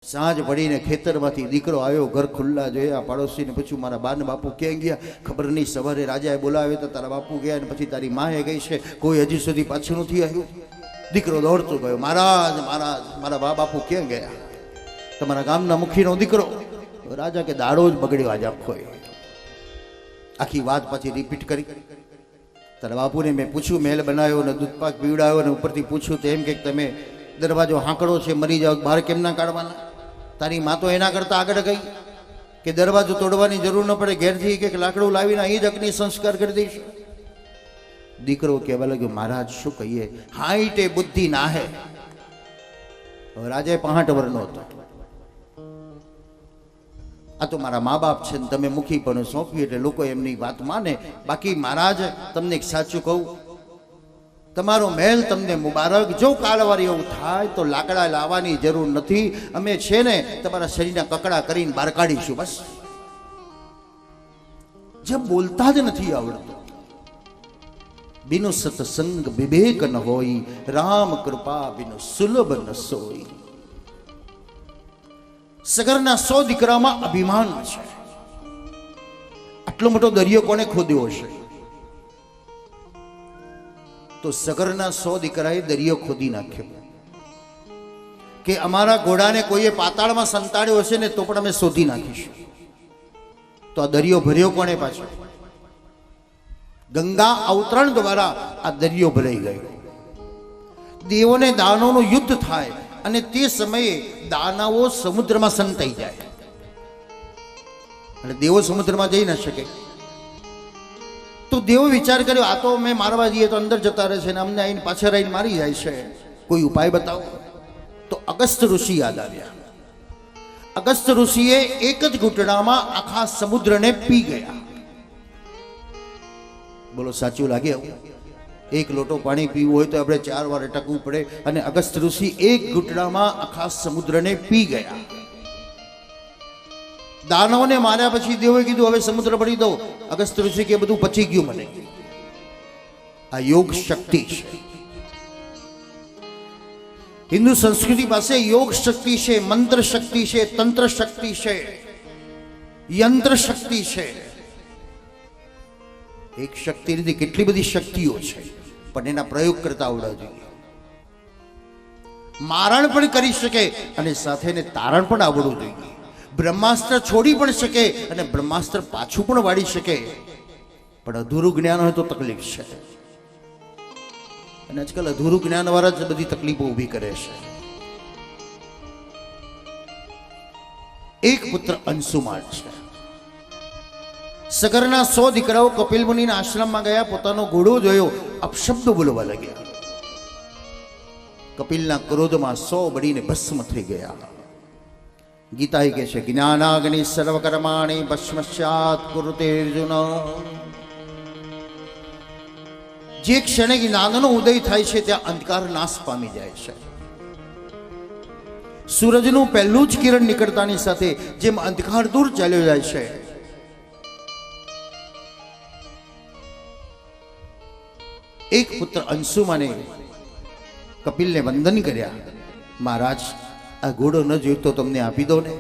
સાંજ પડીને ખેતરમાંથી દીકરો આવ્યો, ઘર ખુલ્લા જોયા, પાડોશીને પૂછ્યું મારા બા ને બાપુ ક્યાં ગયા? ખબર નહીં. સવારે રાજાએ બોલાવ્યો તો તારા બાપુ ગયા અને પછી તારી માએ ગઈ છે, કોઈ હજી સુધી પાછું નથી આવ્યું. દીકરો દોડતો ગયો, મહારાજ મહારાજ મારા બા બાપુ ક્યાં ગયા? તમારા ગામના મુખીનો દીકરો. રાજા કે દાડો જ બગડ્યો આજ આખો. આખી વાત પછી રિપીટ કરી. તારા બાપુને મેં પૂછ્યું, મહેલ બનાવ્યો ને દૂધપાક પીવડાવ્યો ને ઉપરથી પૂછ્યું તો એમ કે તમે દરવાજો હાંકડો છે, મરી જાઓ, બહાર કેમ ના કાઢવાના? તારી માં તો એના કરતા આગળ ગઈ કે દરવાજો તોડવાની જરૂર ન પડે, ઘેરથી કે લાકડું લાવીને અહીં જ અગ્નિ સંસ્કાર કરી દઈશ. દીકરો કહેવા લાગ્યો, મહારાજ શું કહીએ, હાઈટે બુદ્ધિ ના હે. રાજાએ 65 વર્ષનો હતો. આ તો મારા મા બાપ છે ને તમે મુખી પણ સોંપ્યું એટલે લોકો એમની વાત માને. બાકી મહારાજ તમને એક સાચું કહું, તમારો મહેલ તમને મુબારક. જો કાળવારી એવું થાય તો લાકડા લાવવાની જરૂર નથી, અમે છે ને તમારા શરીરના કકડા કરીને બહાર કાઢીશું. બસ. જે બોલતા જ નથી આવડતું. બિનો સત્સંગ વિવેક ન હોય, રામ કૃપા બિનો સુલભ ન સોઈ. સગરના 100 દીકરામાં અભિમાન છે. આટલો મોટો દરિયો કોને ખોદ્યો હશે? તો સગરના 100 દીકરાએ દરિયો ખોદી નાખ્યો કે અમારા ઘોડાને કોઈએ પાતાળમાં સંતાડ્યો હશે ને તો પણ અમે શોધી નાખીશું. તો આ દરિયો ભર્યો કોને? પાછો ગંગા અવતરણ દ્વારા આ દરિયો ભરાઈ ગયો. દેવોને દાનવોનું યુદ્ધ થાય અને તે સમયે દાનવો સમુદ્રમાં સંતાઈ જાય. અને દેવો સમુદ્રમાં જઈ ન શકે તો દેવો વિચાર કર્યો, આ તો અમે મારવા જઈએ તો અંદર જતા રહે છે ને અમને આવીને પાછળ આવીને મારી જાય છે, કોઈ ઉપાય બતાવો. તો અગસ્ત્ય ઋષિ યાદ આવ્યા. અગસ્ત્ય ઋષિએ એક જ ઘૂંટણામાં આખા સમુદ્રને પી ગયા. બોલો સાચું લાગે? એક લોટો પાણી પીવું હોય તો આપણે 4 વાર અટકવું પડે, અને અગસ્ત્ય ઋષિ એક ઘૂંટણામાં આખા સમુદ્રને પી ગયા. દાનવોને માર્યા પછી દેવોએ કીધું હવે સમુદ્ર ભરી દો. અગસ્ત્ય ઋષિ કે બધું પચી ગયું મને. આ યોગ શક્તિ છે. હિન્દુ સંસ્કૃતિ પાસે યોગ શક્તિ છે, મંત્ર શક્તિ છે, તંત્ર શક્તિ છે, યંત્ર શક્તિ છે. એક શક્તિ નથી, કેટલી બધી શક્તિઓ છે, પણ એના પ્રયોગ કરતા આવડવા જોઈએ. મારણ પણ કરી શકે અને સાથે એને તારણ પણ આવડવું જોઈએ. બ્રહ્માસ્ત્ર છોડી પણ શકે અને બ્રહ્માસ્ત્ર પાછું પણ વાળી શકે, પણ અધૂરું જ્ઞાન હોય તો તકલીફ છે. અને આજકાલ અધૂરું જ્ઞાન વાળા જ બધી તકલીફો ઊભી કરે છે. એક પુત્ર અંશુમાન છે. સગરના 100 દીકરાઓ કપિલ મુનિના આશ્રમમાં ગયા, પોતાનો ઘોડો જોયો, અપશબ્દો બોલવા લાગ્યા. કપિલના ક્રોધમાં 100 બળીને ભસ્મ થઈ ગયા. ગીતા કહે છે, જ્ઞાનાગ્નિ સર્વકર્માણિ ભસ્મસ્યાત કુરુતે અર્જુન. જે ક્ષણે જ્ઞાનનો ઉદય થાય છે ત્યાં અંધકાર નાશ પામી જાય છે. સૂરજનું પહેલું જ કિરણ નીકળતાની સાથે જેમ અંધકાર દૂર ચાલ્યો જાય છે, એક પુત્ર અંશુમાને કપિલને વંદન કર્યા. મહારાજ, આ ઘોડો ન જોઈતો તમને આપી દો ને.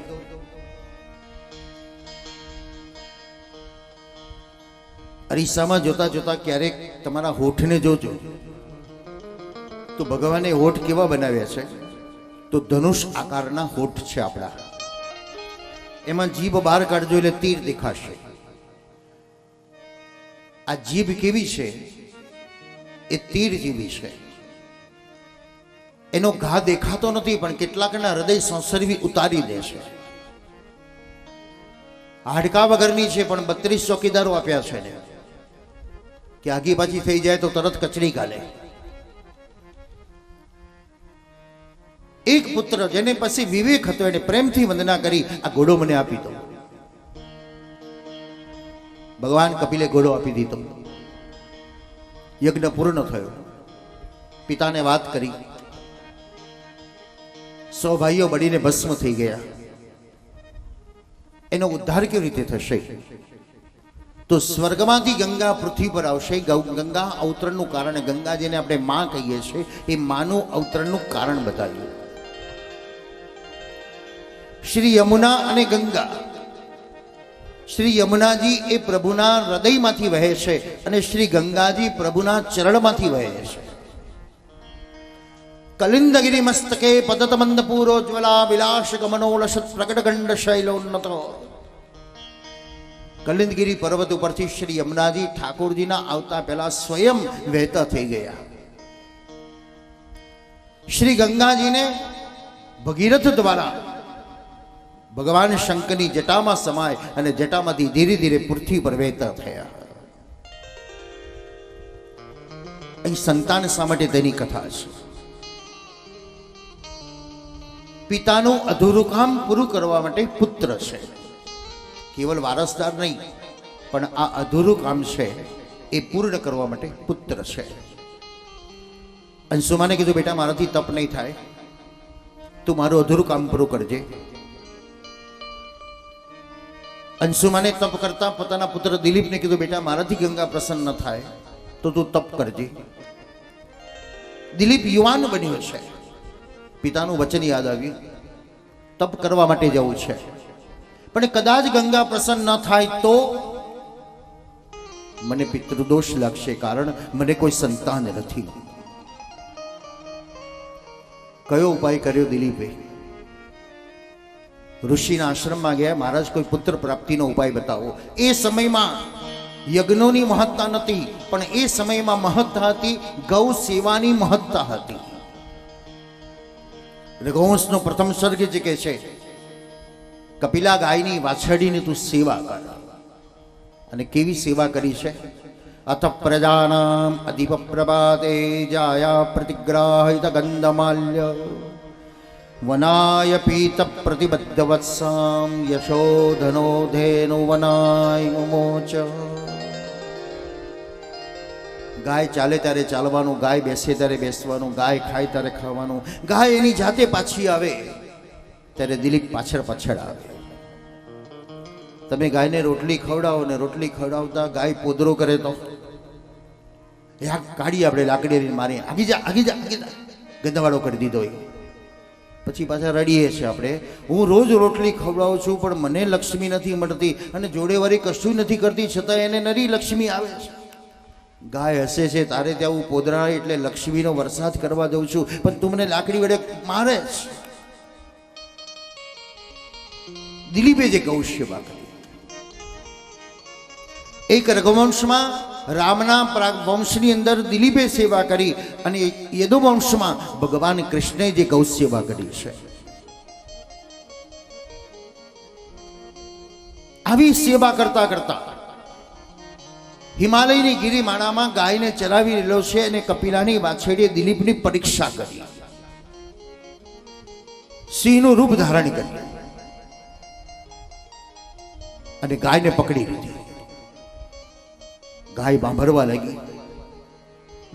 અરીસામાં જોતા જોતા ક્યારેક તમારા હોઠને જોજો તો ભગવાને હોઠ કેવા બનાવ્યા છે? તો ધનુષ આકારના હોઠ છે આપણા. એમાં જીભ બહાર કાઢજો એટલે તીર દેખાશે. આ જીભ કેવી છે? એ તીર જેવી છે. એનો ઘા દેખાતો નથી, પણ કેટલાકના હૃદય સંસર્વી ઉતારી દે છે. હાડકા વગરની છે, પણ 32 ચોકીદારો આપ્યા છે ને કે આગી પાછી થઈ જાય તો તરત કચરી કાઢે. એક પુત્ર જેને પછી વિવેક હતો એને પ્રેમથી વંદના કરી, આ ઘોડો મને આપી દો. ભગવાન કપિલે ઘોડો આપી દીધો. યજ્ઞ પૂર્ણ થયો. પિતાને વાત કરી. 100 ભાઈઓ બળીને ભસ્મ થઈ ગયા. એનો ઉદ્ધાર કેવી રીતે થશે? તો સ્વર્ગમાંથી ગંગા પૃથ્વી પર આવશે. ગંગા અવતરણનું કારણ, ગંગા જેને આપણે માં કહીએ છીએ, એ માનું અવતરણનું કારણ બતાવ્યું. શ્રી યમુના અને ગંગા. શ્રી યમુનાજી એ પ્રભુના હૃદયમાંથી વહે છે અને શ્રી ગંગાજી પ્રભુના ચરણમાંથી વહે છે. કલિંદગિરી મસ્તકે પદત મંદ પૂરોજ્વલા વિલાસ ગમનોલસત પ્રગટ ગંડ શૈલોન્નતો. કલિંદગીરી પર્વત ઉપરથી શ્રી યમુનાજી ઠાકોરજીના આવતા પહેલા સ્વયં વહેતા થઈ ગયા. શ્રી ગંગાજીને ભગીરથ દ્વારા ભગવાન શંકરની જટામાં સમાય અને જટામાંથી ધીરે ધીરે પૃથ્વી પર વહેતા થયા. અહીં સંતાન શા માટે તેની કથા છે. પિતાનું અધૂરું કામ પૂરું કરવા માટે પુત્ર છે. કેવલ વારસદાર નહીં, પણ આ અધૂરું કામ છે એ પૂર્ણ કરવા માટે પુત્ર છે. અંશુમાને કીધું, બેટા મારાથી તપ નહીં થાય, તું મારું અધૂરું કામ પૂરું કરજે. અંશુમાને તપ કરતા પોતાના પુત્ર દિલીપને કીધું, બેટા મારાથી ગંગા પ્રસન્ન થાય તો તું તપ કરજે. દિલીપ યુવાન બન્યો છે. પિતાનું વચન યાદ આવ્યું, તપ કરવા માટે જવું છે, પણ કદાચ ગંગા પ્રસન્ન ન થાય તો મને પિતૃદોષ લાગશે, કારણ મને કોઈ સંતાન નથી. કયો ઉપાય કર્યો દિલીપે? ઋષિના આશ્રમમાં ગયા, મહારાજ કોઈ પુત્ર પ્રાપ્તિનો ઉપાય બતાવો. એ સમયમાં યજ્ઞોની મહત્તા નથી, પણ એ સમયમાં મહત્તા હતી ગૌ સેવાની મહત્તા હતી. રઘુવંશનો પ્રથમ સર્ગ જે કહે છે, કપિલા ગાયની વાછડીની તું સેવા કર. અને કેવી સેવા કરી છે? અથ પ્રજાનામ અધિપ પ્રભાતે જાયા પ્રતિગ્રાહિત ગંધમાલ્ય વનાય પીત પ્રતિબદ્ધ વત્સામ યશોધનો ધેનુ વનાય મુમોચ. ગાય ચાલે ત્યારે ચાલવાનું, ગાય બેસે ત્યારે બેસવાનું, ગાય ખાય ત્યારે ખાવાનું. ગાય એની જાતે પાછી આવે ત્યારે દિલીપ પાછળ પાછળ આવે. તમે ગાયને રોટલી ખવડાવો ને રોટલી ખવડાવતા ગાય પોદરો કરે તો કાઢી આપણે લાકડી મારી આગી જા આગી જા આગી જા, ગંધવાળો કરી દીધો. પછી પાછા રડીએ છીએ આપણે, હું રોજ રોટલી ખવડાવું છું પણ મને લક્ષ્મી નથી મળતી, અને જોડે વાળી કશું નથી કરતી છતાં એને નરી લક્ષ્મી આવે છે. ગાય હસે છે તારે ત્યાં હું પોદરા એટલે લક્ષ્મીનો વરસાદ કરવા દઉં છું, પણ તું મને લાકડી વડે મારે છે. દિલીપે જે ગૌ સેવા કરી. એક રઘુવંશમાં રામના વંશની અંદર દિલીપે સેવા કરી, અને યદુવંશમાં ભગવાન કૃષ્ણે જે ગૌ સેવા કરી છે. આવી સેવા કરતા કરતા હિમાલયની ગિરિમાળામાં ગાયને ચરાવી રહેલો છે, અને કપિલાની વાછડીએ દિલીપની પરીક્ષા કરી. સિંહનું રૂપ ધારણ કર્યું અને ગાયને પકડી લીધી. ગાય ભાંભરવા લાગી.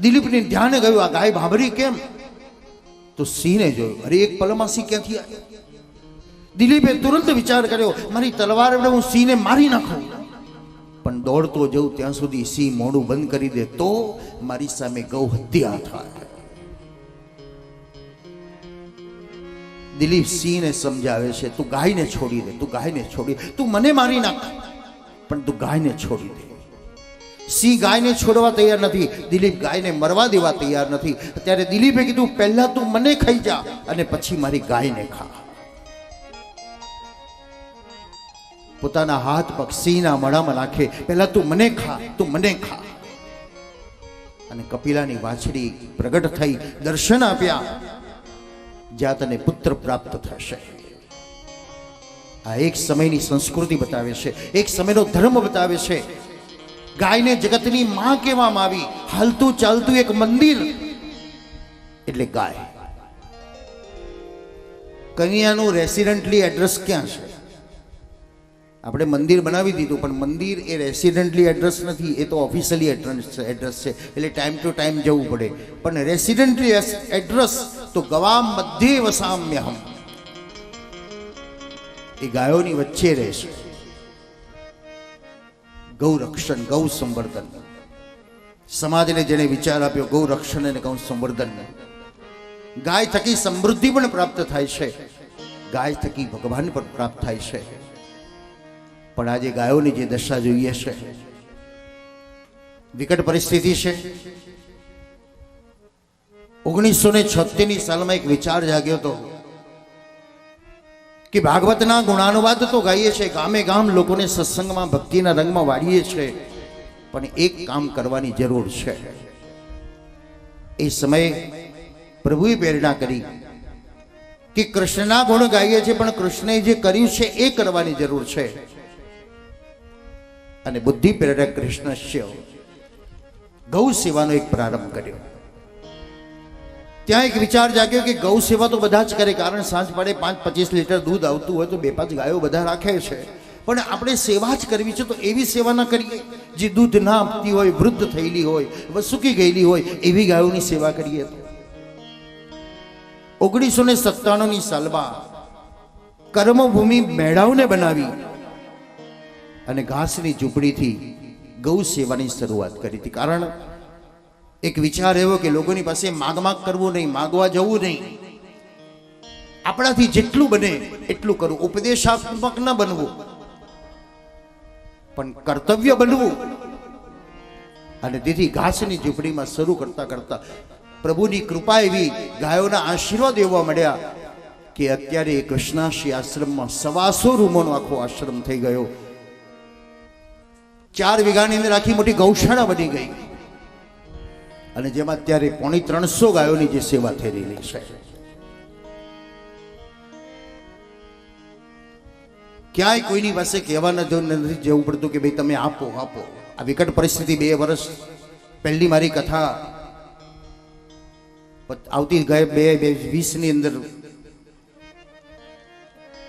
દિલીપને ધ્યાન ગયું, આ ગાય ભાંભરી કેમ? તો સિંહને જોયું, અરે એક પલમાં સિંહ ક્યાંથી આવ્યો? દિલીપે તુરંત વિચાર કર્યો, મારી તલવાર વડે હું સિંહને મારી નાખું, પણ દોડતો જઉં ત્યાં સુધી સિંહ મોઢું બંધ કરી દે તો મારી સામે ગૌ હત્યા થાય. દિલીપ સિંહને સમજાવે છે, તું ગાયને છોડી દે, તું ગાયને છોડી, તું મને મારી નાખ પણ તું ગાયને છોડી દે. સિંહ ગાયને છોડવા તૈયાર નથી, દિલીપ ગાયને મરવા દેવા તૈયાર નથી. ત્યારે દિલીપે કીધું, પહેલા તું મને ખાઈ જા અને પછી મારી ગાયને ખા. પોતાના હાથ પગ સિંહના મોઢામાં નાખે, પહેલા તું મને ખા, તું મને ખા. અને કપિલાની વાછડી પ્રગટ થઈ, દર્શન આપ્યા, જ્યાં તને પુત્ર પ્રાપ્ત થશે. આ એક સમયની સંસ્કૃતિ બતાવે છે, એક સમયનો ધર્મ બતાવે છે. ગાયને જગતની માં કહેવામાં આવી. હાલતું ચાલતું એક મંદિર એટલે ગાય. કન્યાનું રેસિડેન્ટલી એડ્રેસ ક્યાં છે? આપણે મંદિર બનાવી દીધું, પણ મંદિર એ રેસિડેન્ટલી એડ્રેસ નથી, એ તો ઓફિશિયલી એડ્રેસ છે, એટલે ટાઈમ ટુ ટાઈમ જવું પડે. પણ રેસિડેન્ટલી એડ્રેસ તો ગવામ મધ્યે વસામ્યહમ, એ ગાયોની વચ્ચે રહેશે. ગૌ રક્ષણ, ગૌ સંવર્ધન. સમાજને જેને વિચાર આપ્યો ગૌ રક્ષણ અને ગૌ સંવર્ધન, ગાય થકી સમૃદ્ધિ પણ પ્રાપ્ત થાય છે. ગાય થકી ભગવાન પણ પ્રાપ્ત થાય છે. પણ આજે ગાયોની જે દશા જોઈએ છે, વિકટ પરિસ્થિતિ છે. 1976ની સાલમાં એક વિચાર જાગ્યો હતો કે ભાગવતના ગુણાનુવાદ તો ગાઈએ છીએ, ગામે ગામ લોકોને સત્સંગમાં ભક્તિના રંગમાં વાળીએ છીએ, પણ એક કામ કરવાની જરૂર છે. એ સમયે પ્રભુએ પ્રેરણા કરી કે કૃષ્ણના ગુણ ગાઈએ છીએ, પણ કૃષ્ણે જે કર્યું છે એ કરવાની જરૂર છે. અને બુદ્ધિ પ્રેરક કૃષ્ણ ગૌ સેવાનો એક પ્રારંભ કર્યો. ત્યાં એક વિચાર જાગ્યો કે ગૌ સેવા તો બધા જ કરે, કારણ સાંજ પડે 5-25 લીટર દૂધ આવતું હોય તો 2-5 ગાયો બધા રાખે છે, પણ આપણે સેવા જ કરવી છે તો એવી સેવા ના કરીએ જે દૂધ ના આપતી હોય, વૃદ્ધ થયેલી હોય, સૂકી ગયેલી હોય, એવી ગાયોની સેવા કરીએ. તો 1997ની સાલમાં કર્મભૂમિ મેળાવને બનાવી અને ઘાસની ઝૂંપડીથી ગૌ સેવાની શરૂઆત કરી હતી. કારણ એક વિચાર એવો કે લોકોની પાસે માગ કરવું નહીં, માગવા જવું નહીં, આપણાથી જેટલું બને એટલું કરવું. ઉપદેશાત્મક ન બનવું, પણ કર્તવ્ય બનવું. અને તેથી ઘાસની ઝૂંપડીમાં શરૂ કરતા કરતા પ્રભુની કૃપા એવી, ગાયોના આશીર્વાદ એવા મળ્યા કે અત્યારે કૃષ્ણાશ્રી આશ્રમમાં 125 રૂમોનો આખો આશ્રમ થઈ ગયો. 4 વીઘાની અંદર આખી મોટી ગૌશાળા બની ગઈ, અને જેમાં અત્યારે 350 ગાયોની જે સેવા થઈ રહેલી છે. ક્યાંય કોઈની પાસે કહેવા નથી જવું પડતું કે ભાઈ તમે આપો આપો. આ વિકટ પરિસ્થિતિ 2 વર્ષ પહેલી મારી કથા આવતી ગઈ 2020ની અંદર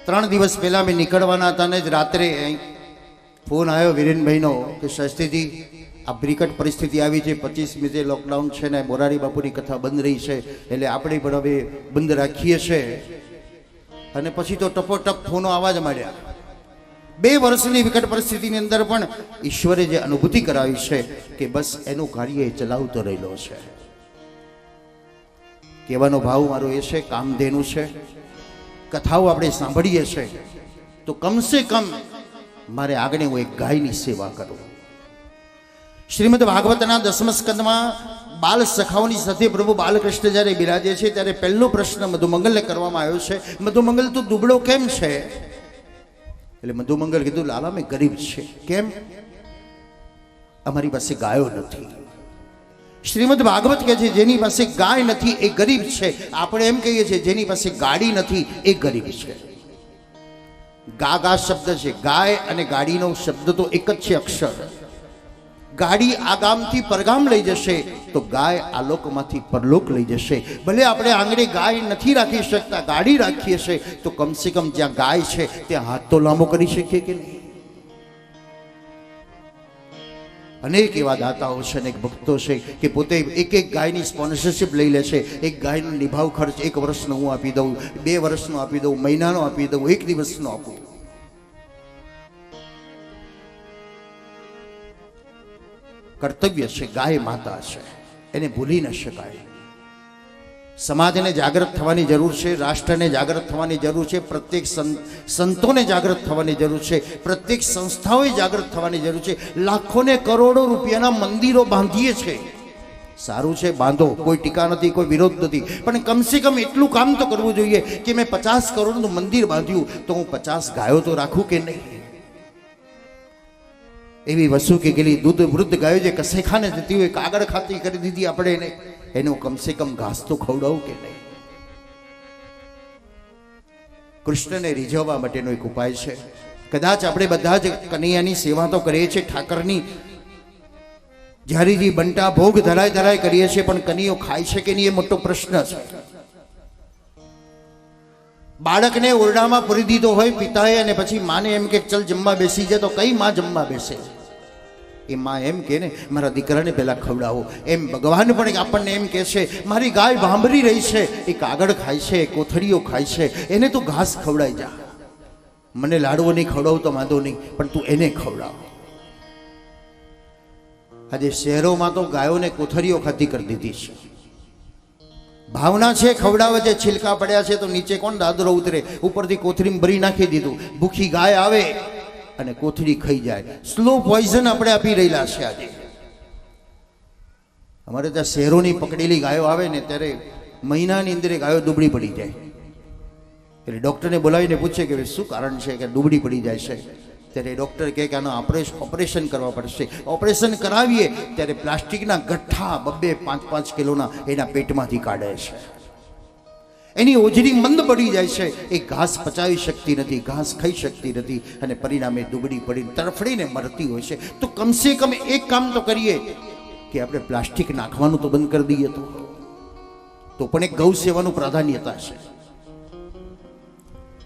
3 દિવસ પહેલા મેં નીકળવાના હતા ને જ રાત્રે ફોન આવ્યો વિરેનભાઈનો કે શાસ્ત્રીજી આ વિકટ પરિસ્થિતિ આવી છે, 25મી જે લોકડાઉન છે ને મોરારી બાપુની કથા બંધ રહી છે, એટલે આપણે પણ હવે બંધ રાખીએ છીએ. અને પછી તો ટપોટપ ફોનો આવાજ માંડ્યા. 2 વર્ષની વિકટ પરિસ્થિતિની અંદર પણ ઈશ્વરે જે અનુભૂતિ કરાવી છે કે બસ એનું કાર્ય ચલાવતો રહેલો છે. કહેવાનો ભાવ મારો એ છે, કામધેનુ છે. કથાઓ આપણે સાંભળીએ છીએ તો કમસે કમ મારે આગળ હું એક ગાયની સેવા કરું. શ્રીમદ ભાગવતના 10મ સ્કંદમાં બાલ સખાઓની સાથે પ્રભુ બાલકૃષ્ણ જ્યારે બિરાજે છે ત્યારે પહેલો પ્રશ્ન મધુમંગલને કરવામાં આવ્યો છે, મધુમંગલ તું દુબળો કેમ છે? એટલે મધુમંગલ કીધું લાલા મેં ગરીબ છે. કેમ? અમારી પાસે ગાયો નથી. શ્રીમદ ભાગવત કહે છે જેની પાસે ગાય નથી એ ગરીબ છે. આપણે એમ કહીએ છીએ જેની પાસે ગાડી નથી એ ગરીબ છે. ગા શબ્દ છે, ગાય અને ગાડીનો શબ્દ તો એક જ છે, અક્ષર. ગાડી આ ગામથી પરગામ લઈ જશે તો ગાય આલોકમાંથી પરલોક લઈ જશે. ભલે આપણે આંગણે ગાય નથી રાખી શકતા, ગાડી રાખીએ છીએ તો કમસે કમ જ્યાં ગાય છે ત્યાં હાથ તો લાંબો કરી શકીએ કે નહીં? અનેક એવા દાતાઓ છે, અનેક ભક્તો છે કે પોતે એક ગાયની સ્પોન્સરશિપ લઈ લે છે. એક ગાયનો નિભાવ ખર્ચ 1 વર્ષનો હું આપી દઉં, 2 વર્ષનો આપી દઉં, મહિનાનો આપી દઉં, 1 દિવસનો આપું. કર્તવ્ય છે, ગાય માતા છે, એને ભૂલી ન શકાય. સમાજને જાગૃત થવાની જરૂર છે, રાષ્ટ્રને જાગૃત થવાની જરૂર છે, પ્રત્યેક સંતોને જાગૃત થવાની જરૂર છે, પ્રત્યેક સંસ્થાઓએ જાગૃત થવાની જરૂર છે. લાખોને કરોડો રૂપિયાના મંદિરો બાંધીએ છે, સારું છે, બાંધો, કોઈ ટીકા નથી, કોઈ વિરોધ નથી, પણ કમસે કમ એટલું કામ તો કરવું જોઈએ કે મેં 50 કરોડનું મંદિર બાંધ્યું તો હું 50 ગાયો તો રાખું કે નહીં? એવી વસ્તુ કે ગયેલી દૂધ વૃદ્ધ ગાયો જે કસેખાને જતી હોય, કાગળ ખાતી કરી દીધી આપણે એને, એનું કમસે કમ ઘાસ તો ખવડાવું કે નહીં? કૃષ્ણને રીઝવવા માટેનો એક ઉપાય છે. કદાચ આપણે બધા જ કનૈયાની સેવા તો કરીએ છીએ, ઠાકરની જ્યારે બંટા ભોગ ધરાય કરીએ છીએ, પણ કનૈયો ખાય છે કે નહીં એ મોટો પ્રશ્ન છે. બાળકને ઓરડામાં પૂરી દીધો હોય પિતાએ, અને પછી માને એમ કે ચલ જમવા બેસી જાય, તો કઈ માં જમવા બેસે? એ માં એમ કે ને મારા દીકરાને પહેલા ખવડાવો. એમ ભગવાન પણ આપણને એમ કહે છે મારી ગાય ભાંભરી રહી છે, એ કાગળ ખાય છે, કોથળીઓ ખાય છે, એને તું ઘાસ ખવડાવી જા. મને લાડવો નહીં ખવડાવું તો વાંધો નહીં, પણ તું એને ખવડાવ. આજે શહેરોમાં તો ગાયોને કોથળીઓ ખાતી કરી દીધી છે. ભાવના છે ખવડાવે છે, છિલકા પડ્યા છે તો નીચે કોણ દાદરો ઉતરે, ઉપરથી કોથળીમાં ભરી નાખી દીધું. ભૂખી ગાય આવે અને કોથળી ખાઈ જાય. સ્લો પોઈઝન આપણે આપી રહેલા છે આજે. અમારે ત્યાં શહેરોની પકડેલી ગાયો આવે ને ત્યારે મહિનાની અંદર ગાયો દુબળી પડી જાય. એટલે ડૉક્ટરને બોલાવીને પૂછે કે શું કારણ છે કે દુબળી પડી જાય છે. ત્યારે ડૉક્ટર કહે કે આનું ઓપરેશન કરવા પડશે. ઓપરેશન કરાવીએ ત્યારે પ્લાસ્ટિકના ગઠ્ઠા 2-5 કિલોના એના પેટમાંથી કાઢે છે. એની ઓજરી મંદ પડી જાય છે. એ ઘાસ પચાવી શકતી નથી, ઘાસ ખાઈ શકતી નથી અને પરિણામે દુબળી પડીને તરફડીને મરતી હોય છે. તો કમસે કમ એક કામ તો કરીએ કે આપણે પ્લાસ્ટિક નાખવાનું તો બંધ કરી દઈએ તો પણ એક ગૌ સેવાનું પ્રાધાન્યતા છે.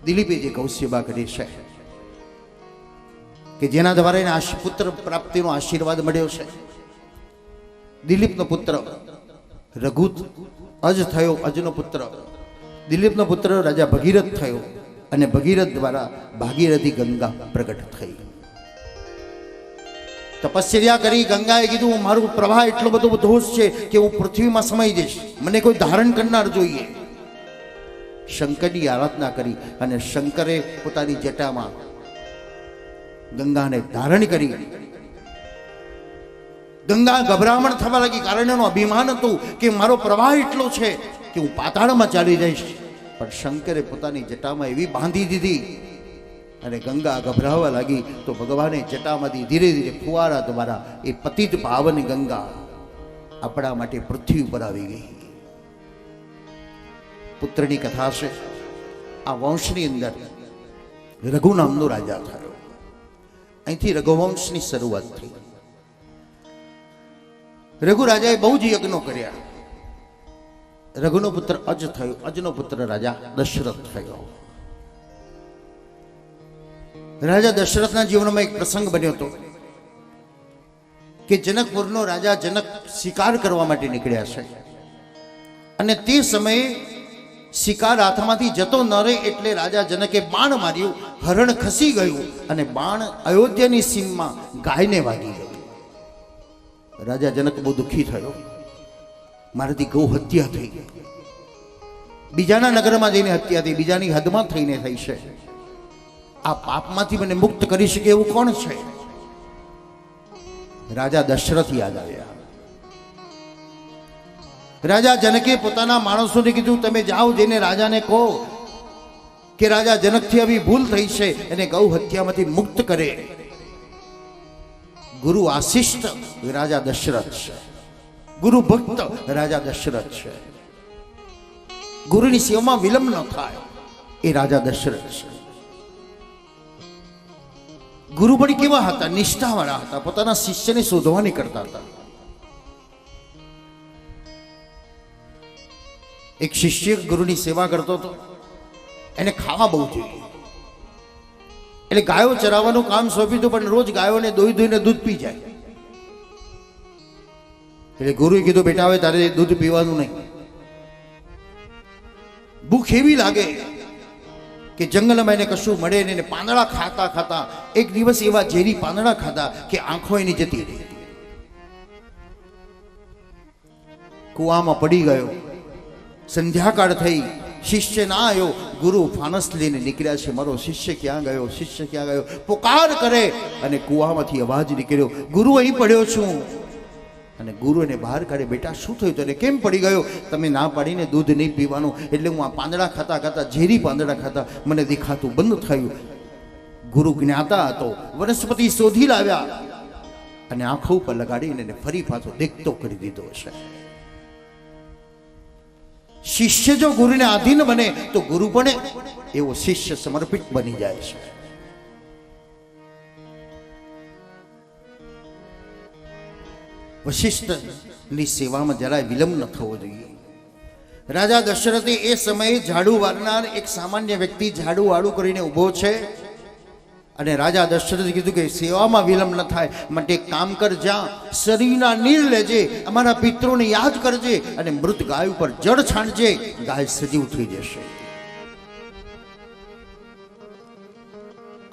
દિલીપે જે ગૌ સેવા કરી છે કે જેના દ્વારા એને પુત્ર પ્રાપ્તિનો આશીર્વાદ મળ્યો છે. દિલીપનો પુત્ર રઘુ અજ થયો, અજનો પુત્ર દિલીપનો પુત્ર રાજા ભગીરથ થયો અને ભગીરથ દ્વારા ભાગીરથી ગંગા પ્રગટ થઈ. તપશ્ચર્યા કરી ગંગાએ કીધું મારું પ્રવાહ એટલો બધો દોષ છે કે હું પૃથ્વીમાં સમાઈ જઈશ, મને કોઈ ધારણ કરનાર જોઈએ. શંકરની આરાધના કરી અને શંકરે પોતાની જટામાં ગંગાને ધારણ કરી. ગંગા ગભરામણ થવા લાગી, કારણ એનું અભિમાન હતું કે મારો પ્રવાહ એટલો છે કે હું પાતાળમાં ચાલી જઈશ. પણ શંકરે પોતાની જટામાં એવી બાંધી દીધી અને ગંગા ગભરાવા લાગી તો ભગવાને જટામાંથી ધીરે ધીરે ફુવારા દ્વારા એ પતિત પાવન ગંગા આપણા માટે પૃથ્વી ઉપર આવી ગઈ. પુત્રની કથા છે. આ વંશની અંદર રઘુ નામનો રાજા થયો. અહીંથી રઘુવંશની શરૂઆત થઈ. રઘુ રાજાએ બહુ જ યજ્ઞો કર્યા. રઘુનો પુત્ર અજ થયો, અજનો પુત્ર રાજા દશરથ થયો. રાજા દશરથના જીવનમાં એક પ્રસંગ બન્યો હતો કે જનકપુરનો રાજા જનક શિકાર કરવા માટે નીકળ્યા છે અને તે સમયે શિકાર હાથમાંથી જતો ન રહે એટલે રાજા જનકે બાણ માર્યું, હરણ ખસી ગયું અને બાણ અયોધ્યાની સીમમાં ગાયને વાગી ગયું. રાજા જનક બહુ દુઃખી થયો, મારાથી ગૌ હત્યા થઈ, બીજાના નગરમાં જઈને હત્યા થઈ, બીજાની હદમાં થઈને થઈ છે. આ પાપમાંથી મને મુક્ત કરી શકે એવું કોણ છે? રાજા દશરથ યાદ આવ્યા. રાજા જનકે પોતાના માણસોને કીધું તમે જાઓ, જઈને રાજાને કહો કે રાજા જનકથી આવી ભૂલ થઈ છે અને ગૌ હત્યામાંથી મુક્ત કરે. ગુરુ આશિષ્ટ રાજા દશરથ છે, ગુરુ ભક્ત રાજા દશરથ છે, ગુરુની સેવામાં વિલંબ ન થાય એ રાજા દશરથ છે. ગુરુ પણ કેવા હતા? નિષ્ઠાવાળા હતા, પોતાના શિષ્યને શોધવાની કરતા હતા. એક શિષ્ય ગુરુની સેવા કરતો હતો, એને ખાવા બહુ જોઈએ એટલે ગાયો ચરાવવાનું કામ સોંપ્યું હતું, પણ રોજ ગાયોને દોઈ દોઈને દૂધ પી જાય. એટલે ગુરુએ કીધું બેટા હવે તારે દૂધ પીવાનું નહીં. ભૂખ એવી લાગે કે જંગલમાં એને કશું મળે ને, એને પાંદડા ખાતા ખાતા એક દિવસ એવા ઝેરી પાંદડા ખાતા કે આંખો એની જતી રહી. કુવામાં પડી ગયો. સંધ્યાકાળ થઈ, શિષ્ય ના આવ્યો. ગુરુ ફાનસ લઈને નીકળ્યા છે, મારો શિષ્ય ક્યાં ગયો, શિષ્ય ક્યાં ગયો? પુકાર કરે અને કુવામાંથી અવાજ નીકળ્યો, ગુરુ અહીં પડ્યો છું. અને ગુરુ એને બહાર કાઢે, બેટા શું થયું તને, કેમ પડી ગયો? તમે ના પાડીને દૂધ નહીં પીવાનું એટલે હું આ પાંદડા ખાતા ખાતા, ઝેરી પાંદડા ખાતા મને દેખાતું બંધ થયું. ગુરુ જ્ઞાતા હતો, વનસ્પતિ શોધી લાવ્યા અને આંખો ઉપર લગાડીને એને ફરી પાછો દેખતો કરી દીધો છે. શિષ્ય જો ગુરુને આધીન બને તો ગુરુ પણ એવો શિષ્ય સમર્પિત બની જાય છે. વશિષ્ઠની સેવામાં જરાય વિલંબ ન થવો જોઈએ. રાજા દશરથે એ સમયે ઝાડુ વાળનાર એક સામાન્ય વ્યક્તિ ઝાડુ વાળું કરીને ઊભો છે અને રાજા દશરથે કીધું કે સેવામાં વિલંબ ન થાય માટે કામ કર, જા શરીરના નીર લેજે, અમારા પિતૃને યાદ કરજે અને મૃત ગાય ઉપર જળ છાંટજે, ગાય સજીવ થઈ જશે.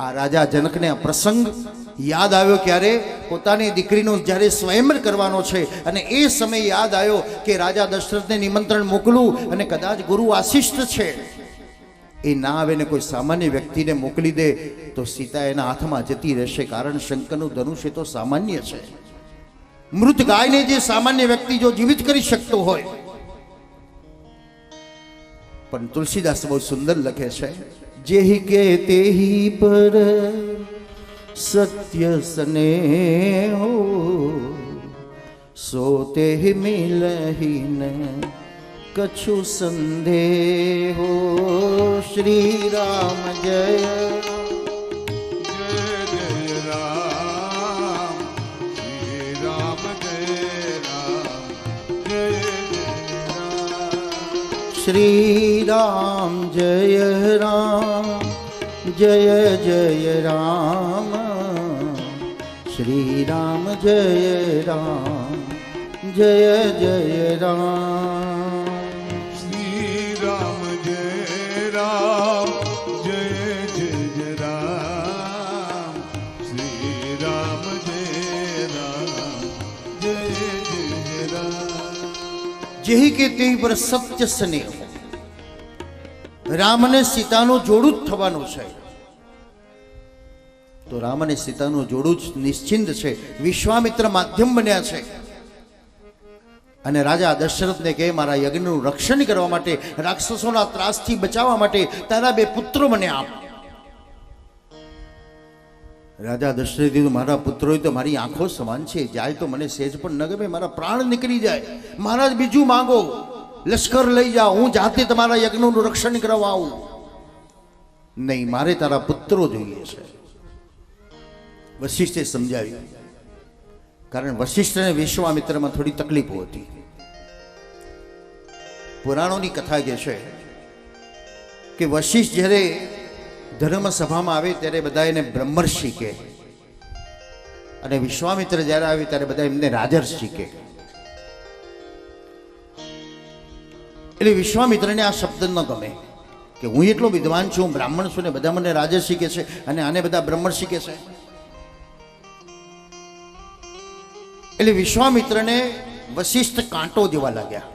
આ રાજા જનકને આ પ્રસંગ યાદ આવ્યો ક્યારે? પોતાની દીકરીનો જ્યારે સ્વયંવર કરવાનો છે અને એ સમય યાદ આવ્યો કે રાજા દશરથને નિમંત્રણ મોકલું અને કદાચ ગુરુ આશિષ્ટ છે, એ ના આવે ને કોઈ સામાન્ય વ્યક્તિને મોકલી દે તો સીતા એના હાથમાં જતી રહેશે. કારણ શંકરનું ધનુષ એ તો સામાન્ય છે. મૃત ગાયને જે સામાન્ય વ્યક્તિ જો જીવિત કરી શકતો હોય, પણ તુલસીદાસ બહુ સુંદર લખે છે, જેહી કે તેહી પર સત્ય સ્નેહો સો તેહ મિલહી ન કछु સંદેહો. શ્રી રામ જય श्री राम जय राम जय जय राम. श्री राम जय राम जय जय राम. श्री राम जय राम जय जय राम. श्री राम जय राम जय जय राम. જેહી કે તે પર સત્ય સ્નેહ. રામ અને સીતાનું જોડું જ થવાનું છે, તો રામ અને સીતાનું જોડું જ નિશ્ચિંત છે. વિશ્વામિત્ર માધ્યમ બન્યા છે અને રાજા દશરથને કહે, મારા યજ્ઞનું રક્ષણ કરવા માટે, રાક્ષસોના ત્રાસથી બચાવવા માટે તારા 2 પુત્રો મને આપ. રાજા દશરથે કીધું, મારા પુત્રો તો મારી આંખો સમાન છે, જાય તો મને સેજ પણ ન ગમે, મારા પ્રાણ નીકળી જાય. મહારાજ બીજું માંગો, લશ્કર લઈ જાઓ, હું જાતે તમારા યજ્ઞનું રક્ષણ કરવા આવું. નહીં, મારે તારા પુત્રો જોઈએ છે. વશિષ્ઠે સમજાવ્યું, કારણ વશિષ્ઠ અને વિશ્વામિત્રમાં થોડી તકલીફો હતી. પુરાણોની કથા કહે છે કે વશિષ્ઠ જ્યારે ધર્મસભામાં આવે ત્યારે બધા એને બ્રહ્મર્ષિ કહે, અને વિશ્વામિત્ર જ્યારે આવે ત્યારે બધા એમને રાજર્ષિ કહે. એટલે વિશ્વામિત્રને આ શબ્દ ન ગમે કે હું એટલો વિદ્વાન છું, બ્રાહ્મણ છું, ને બધા મને રાજર્ષિ કહે છે અને આને બધા બ્રહ્મર્ષિ કહે છે. એટલે વિશ્વામિત્રને વશિષ્ઠ કાંટો જેવા લાગ્યા.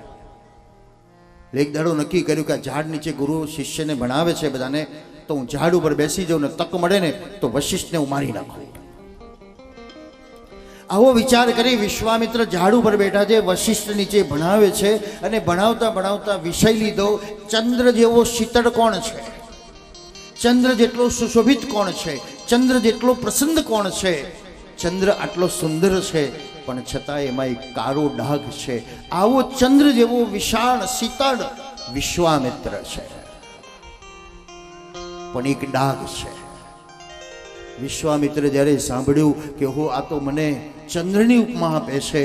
એક દાડો નક્કી કર્યું કે આ ઝાડ નીચે ગુરુ શિષ્યને ભણાવે છે બધાને, તો હું ઝાડ ઉપર બેસી જાઉં ને તક મળે ને તો વશિષ્ઠને હું મારી નાખું. આવો વિચાર કરી વિશ્વામિત્ર ઝાડ ઉપર બેઠા છે, વશિષ્ઠ નીચે ભણાવે છે અને ભણાવતા ભણાવતા વિષય લીધો, ચંદ્ર જેવો શીતળ કોણ છે, ચંદ્ર જેટલો સુશોભિત કોણ છે, ચંદ્ર જેટલો પ્રસન્ન કોણ છે. ચંદ્ર આટલો સુંદર છે પણ છતાં એમાં એક કાળો ડાઘ છે. આવો ચંદ્ર જેવો વિશાળ શીતળ વિશ્વામિત્ર છે, પણ એક ડાઘ છે. વિશ્વામિત્ર જ્યારે સાંભળ્યું કે હો આ તો મને ચંદ્રની ઉપમા આપે છે,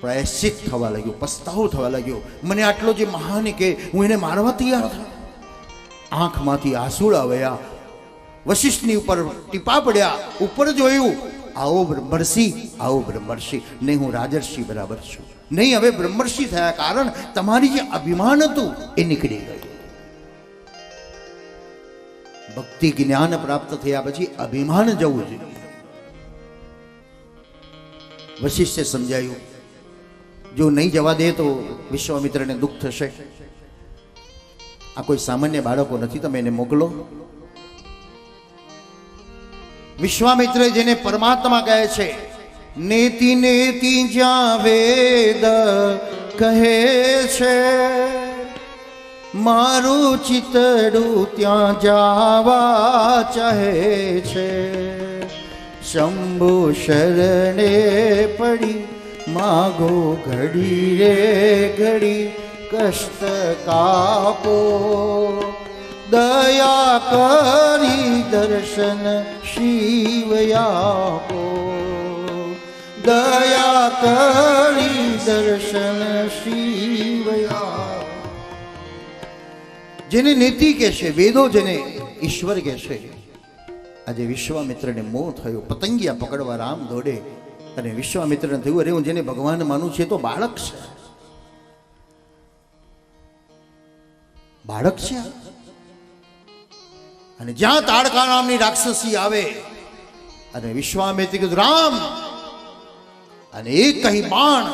પ્રાયશ્ચિત થવા લાગ્યો, પસ્તાવો થવા લાગ્યો. મને આટલો જે મહાન કે હું એને મારવા તૈયાર થયો. આંખમાંથી આંસુડા વહ્યા, વશિષ્ઠની ઉપર ટીપા પડ્યા, ઉપર જોયું, આવો બ્રહ્મર્ષિ, આવો બ્રહ્મર્ષિ. નહીં, હું રાજર્ષિ બરાબર છું. નહીં, હવે બ્રહ્મર્ષિ થયા, કારણ તમારી જે અભિમાન હતું એ નીકળી ગયું. ભક્તિ જ્ઞાન પ્રાપ્ત થયા પછી અભિમાન જવું જોઈએ. વશિષ્ઠે સમજાયું, જો નહીં જવા દે તો વિશ્વામિત્રને દુઃખ થશે. આ કોઈ સામાન્ય બાળકો નથી, તમે એને મોકલો. વિશ્વામિત્ર જેને પરમાત્મા કહે છે, નેતિ નેતિ જ્યાં વેદ કહે છે, મારું ચિતડું ત્યાં જાવા ચાહે છે. શંભુ શરણે પડી માગો ઘડી રે ઘડી કષ્ટ કાપો. દયા કરી દર્શન શિવ આપો. દયા કરી દર્શન શિવ આપો. જેને નીતિ કહે છે, વેદો જેને ઈશ્વર કહે છે, આજે વિશ્વામિત્રને મોહ થયો. પતંગિયા પકડવા રામ દોડે અને વિશ્વામિત્રને થયું, અરે હું જેને ભગવાન માનું છે તો બાળક છે, બાળક છે. અને જ્યાં તાડકા નામની રાક્ષસી આવે અને વિશ્વામિત્રે કીધું રામ, અને એક કહી બાણ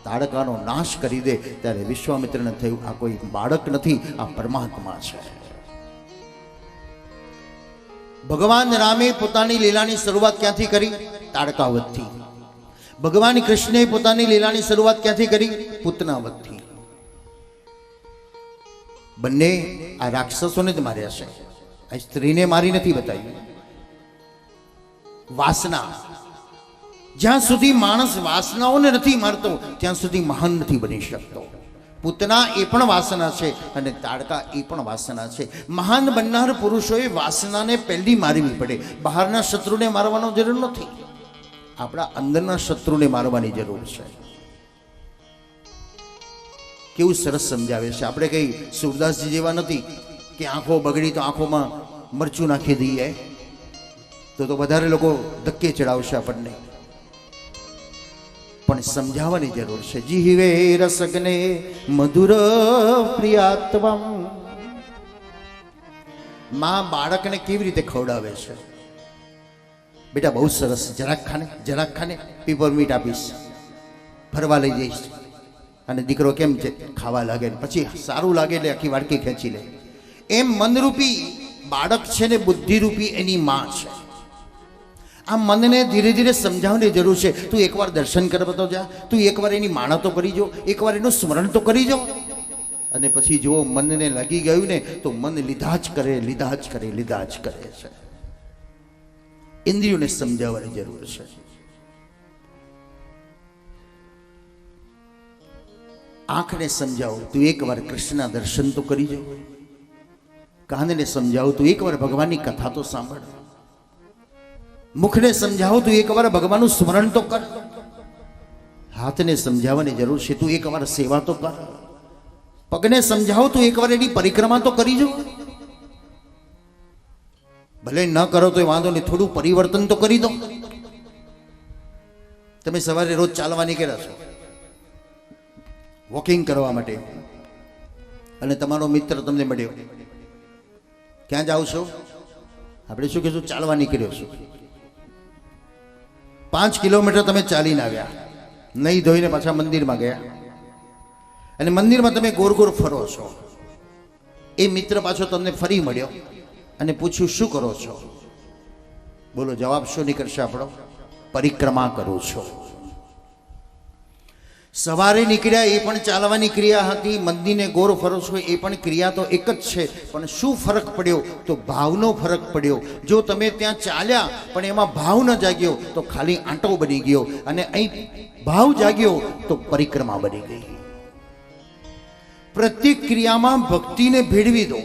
તાડકાનો નાશ કરી દે, ત્યારે વિશ્વામિત્રને થયું આ કોઈ બાળક નથી, આ પરમાત્મા છે. ભગવાન રામે પોતાની લીલાની શરૂઆત ક્યાંથી કરી? તાડકાવતથી. ભગવાન કૃષ્ણે પોતાની લીલાની શરૂઆત ક્યાંથી કરી? પૂતનાવતથી. બંને આ રાક્ષસોને જ માર્યા છે, આ સ્ત્રીને મારી નથી બતાવી. વાસના, જ્યાં સુધી માણસ વાસનાઓને નથી મારતો ત્યાં સુધી મહાન નથી બની શકતો. પૂતના એ પણ વાસના છે અને તાડકા એ પણ વાસના છે. મહાન બનનાર પુરુષોએ વાસનાને પહેલી મારવી પડે. બહારના શત્રુને મારવાનો જરૂર નથી, આપણા અંદરના શત્રુને મારવાની જરૂર છે. કેવું સરસ સમજાવે છે. આપણે કઈ સુરદાસજી જેવા નથી કે આંખો બગડી તો આંખોમાં મરચું નાખી દઈએ, તો વધારે લોકો ધક્કે ચડાવશે આપણને. પણ સમજાવવાની જરૂર છે. જીવે રસગને મધુર પ્રિયાત્વમ. માં બાળકને કેવી રીતે ખવડાવે છે? બેટા બહુ સરસ, જરાક ખાને પીપર મીઠ આપીશ, ફરવા લઈ જઈશ. અને દીકરો કેમ છે ખાવા લાગે, પછી સારું લાગે એટલે આખી વાડકી ખેંચી લે. એમ મનરૂપી બાળક છે ને બુદ્ધિરૂપી એની માં છે. આ મનને ધીરે ધીરે સમજાવવાની જરૂર છે. તું એકવાર દર્શન કરવા તો જા, તું એકવાર એની માણા તો કરી જો, એકવાર એનું સ્મરણ તો કરી જો. અને પછી જો મનને લાગી ગયું ને તો મન લીધા જ કરે છે. ઇન્દ્રિયોને સમજાવવાની જરૂર છે. આંખને સમજાવો, તું એકવાર કૃષ્ણના દર્શન તો કરી જો. કાનને સમજાવો, તું એકવાર ભગવાનની કથા તો સાંભળ. મુખને સમજાવો, તું એકવાર ભગવાનનું સ્મરણ તો કર. હાથને સમજાવવાની જરૂર છે, તું એકવાર સેવા તો કર. પગને સમજાવો, તું એકવાર એની પરિક્રમા તો કરી જો. ભલે ન કરો તો વાંધો નહીં, થોડું પરિવર્તન તો કરી દો. તમે સવારે રોજ ચાલવા નીકળ્યા છો વોકિંગ કરવા માટે, અને તમારો મિત્ર તમને મળ્યો, ક્યાં જાઓ છો? આપણે શું કહીશું? ચાલવા નીકળ્યો છું. 5 કિલોમીટર તમે ચાલીને આવ્યા, નહીં ધોઈને પાછા મંદિરમાં ગયા, અને મંદિરમાં તમે ગોર ગોર ફરો છો. એ મિત્ર પાછો તમને ફરી મળ્યો અને પૂછ્યું શું કરો છો? બોલો જવાબ શું નીકળશે આપણો? પરિક્રમા કરું છું. સવારે નીકળ્યા એ પણ ચાલવાની ક્રિયા હતી, મંદિરને ગોર ફરો છો એ પણ ક્રિયા તો એક જ છે, પણ શું ફરક પડ્યો? તો ભાવનો ફરક પડ્યો. જો તમે ત્યાં ચાલ્યા પણ એમાં ભાવ ન જાગ્યો તો ખાલી આંટો બની ગયો, અને અહીં ભાવ જાગ્યો તો પરિક્રમા બની ગઈ. પ્રત્યેક ક્રિયામાં ભક્તિને ભેળવી દો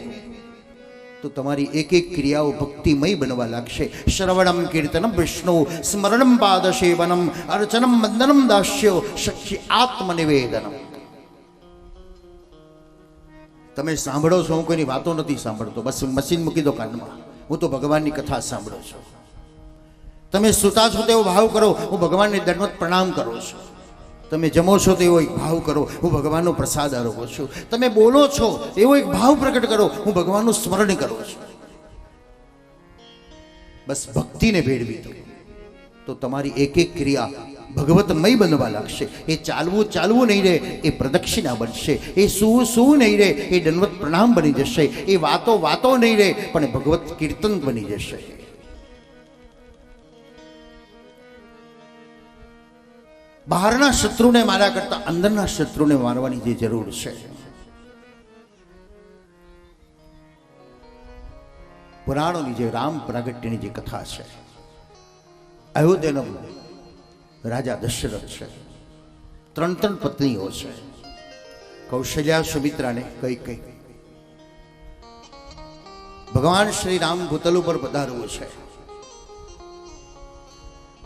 તો તમારી એક એક ક્રિયાઓ ભક્તિમય બનવા લાગશે. શ્રવણમ કીર્તનમ વિષ્ણુ સ્મરણમ પાદસેવનમ અર્ચનમ વંદનમ દાસ્યો શક્તિ આત્મનિવેદનમ. તમે સાંભળો છો, હું કોઈની વાતો નથી સાંભળતો, બસ મશીન મૂકી દો કાનમાં, હું તો ભગવાનની કથા સાંભળું છું. તમે સૂતા છો તેવો ભાવ કરો, હું ભગવાનને દંડવત પ્રણામ કરું છું. તમે જમો છો તેવો એક ભાવ કરો, હું ભગવાનનો પ્રસાદ આરોગું છું. તમે બોલો છો એવો એક ભાવ પ્રગટ કરો, હું ભગવાનનું સ્મરણ કરું છું. બસ ભક્તિને ભેળવી દો તો તમારી એક એક ક્રિયા ભગવતમય બનવા લાગશે. એ ચાલવું નહીં રહે, એ પ્રદક્ષિણા બનશે. એ સૂવું નહીં રહે, એ દંડવત પ્રણામ બની જશે. એ વાતો નહીં રહે, પણ ભગવત કીર્તન બની જશે. બહારના શત્રુને માર્યા કરતા અંદરના શત્રુને મારવાની જે જરૂર છે. પુરાણોની જે રામ પ્રાગટ્યની જે કથા છે, અયોધ્યાનો રાજા દશરથ છે, 3 પત્નીઓ છે, કૌશલ્યા, સુમિત્રાને કઈ ભગવાન શ્રી રામ ભૂતલ ઉપર પધારવું છે.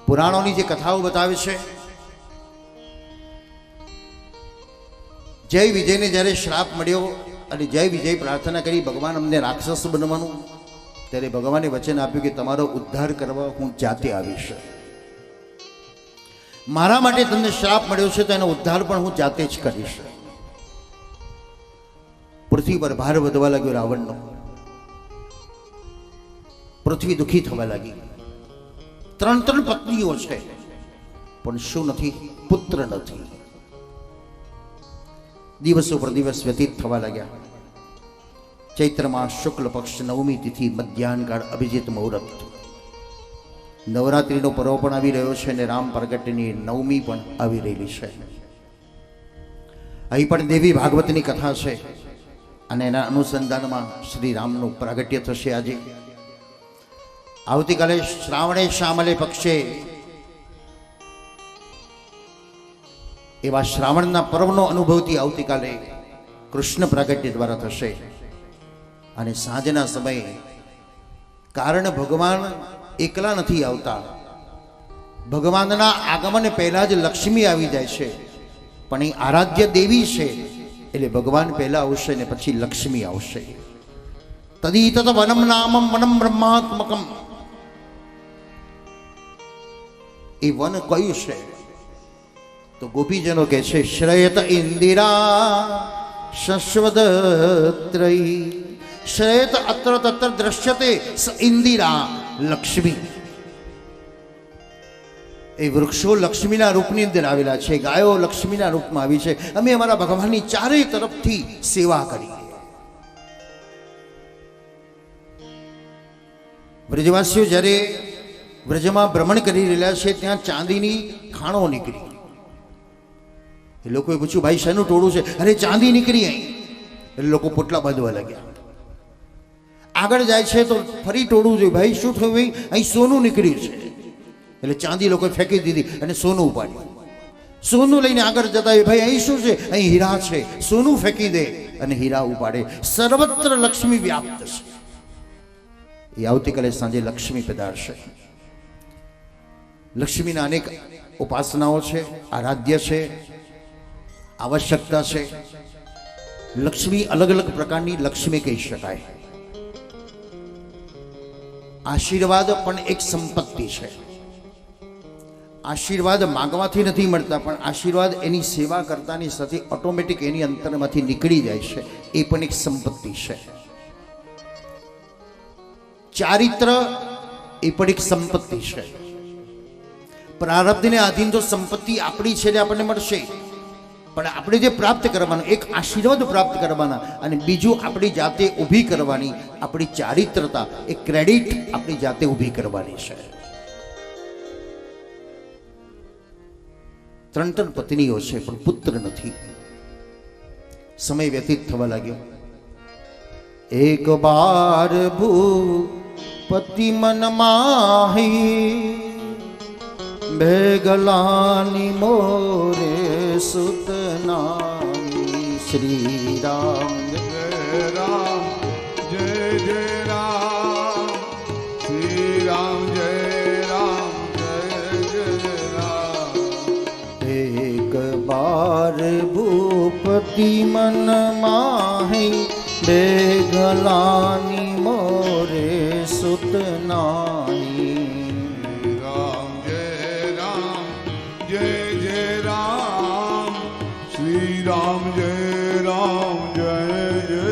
પુરાણોની જે કથાઓ બતાવે છે, જય વિજયને જ્યારે શ્રાપ મળ્યો અને જય વિજય પ્રાર્થના કરી ભગવાન અમને રાક્ષસ બનવાનું, ત્યારે ભગવાને વચન આપ્યું કે તમારો ઉદ્ધાર કરવા હું જાતે આવીશ. મારા માટે તમને શ્રાપ મળ્યો છે તો એનો ઉદ્ધાર પણ હું જાતે જ કરીશ. પૃથ્વી પર ભાર વધવા લાગ્યો રાવણનો. પૃથ્વી દુઃખી થવા લાગી. 3 પત્નીઓ છે, પણ શું નથી? પુત્ર નથી. દિવસો પર દિવસ વ્યતીત થવા લાગ્યા. ચૈત્રમાં શુક્લ પક્ષ 9મી તિથિ મધ્યાહનકાળ અભિજીત મુહૂર્ત. નવરાત્રિનો પર્વ પણ આવી રહ્યો છે અને રામ પ્રગટની 9મી પણ આવી રહેલી છે. અહીં પણ દેવી ભાગવતની કથા છે અને એના અનુસંધાનમાં શ્રી રામનું પ્રાગટ્ય થશે. આજે આવતીકાલે શ્રાવણે શ્યામલે પક્ષે એવા શ્રાવણના પર્વનો અનુભવથી આવતીકાલે કૃષ્ણ પ્રાગટ્ય દ્વારા થશે. અને સાંજના સમયે કારણ ભગવાન એકલા નથી આવતા, ભગવાનના આગમન પહેલા જ લક્ષ્મી આવી જાય છે. પણ એ આરાધ્ય દેવી છે એટલે ભગવાન પહેલા આવશે ને પછી લક્ષ્મી આવશે. તદીતત વનમ નામમ વનમ બ્રહ્માત્મકમ. એ વન કયું છે? તો ગોપીજનો કહે છે શ્રયત ઇન્દિરા શશ્વદત્રયી. શ્રયત અત્ર તત્ર દ્રશ્યતે સ ઇન્દિરા લક્ષ્મી. એ વૃક્ષો લક્ષ્મીના રૂપની અંદર આવેલા છે, ગાયો લક્ષ્મીના રૂપમાં આવી છે. અમે અમારા ભગવાનની ચારે તરફથી સેવા કરી. વ્રજવાસીઓ જ્યારે વ્રજમાં ભ્રમણ કરી રહેલા છે ત્યાં ચાંદીની ખાણો નીકળી. એ લોકોએ પૂછ્યું ભાઈ શાનું ટોળું છે? અરે ચાંદી નીકળી અહીં. એટલે લોકો પોટલા બાંધવા લાગ્યા. આગળ જાય છે તો ફરી ટોળું જોયું, ભાઈ શું થયું? ભાઈ અહીં સોનું નીકળ્યું છે. એટલે ચાંદી લોકોએ ફેંકી દીધી અને સોનું ઉપાડ્યું. સોનું લઈને આગળ જતા ભાઈ અહીં શું છે? અહીં હીરા છે. સોનું ફેંકી દે અને હીરા ઉપાડે. સર્વત્ર લક્ષ્મી વ્યાપ્ત છે. એ આવતીકાલે સાંજે લક્ષ્મી પધારશે. લક્ષ્મીના અનેક ઉપાસનાઓ છે, આરાધ્ય છે, આવશ્યકતા છે. લક્ષ્મી અલગ અલગ પ્રકારની લક્ષ્મી કહી શકાય. આશીર્વાદ પણ એક સંપત્તિ છે. આશીર્વાદ માંગવાથી નથી મળતા, પણ આશીર્વાદ એની સેવા કરતાની સાથે ઓટોમેટિક એની અંતરમાંથી નીકળી જાય છે. એ પણ એક સંપત્તિ છે. ચારિત્ર એ પણ એક સંપત્તિ છે. પ્રારબ્ધને આધીન તો સંપત્તિ આપણી છે ને આપણને મળશે, પણ આપણે જે પ્રાપ્ત કરવાનું, એક આશીર્વાદ પ્રાપ્ત કરવાના અને બીજું આપણી જાતે ઊભી કરવાની. આપણી ચારિત્રતા, એ ક્રેડિટ આપણી જાતે ઊભી કરવાની છે. 3 પત્નીઓ છે પણ પુત્ર નથી. સમય વ્યતીત થવા લાગ્યો. એક બાર ભૂપતિ મન માહી, ભેગલાની મોરે સુતનામી. શ્રી રામ જય રામ જય જય રામ. શ્રી રામ જય રામ જય જય રામ. એક બાર ભૂપતિ મન માહી, ભેગલાની મોરે સુતનામી. રામ જય રામ જય જય રામ. શ્રી રામ જય રામ જય જય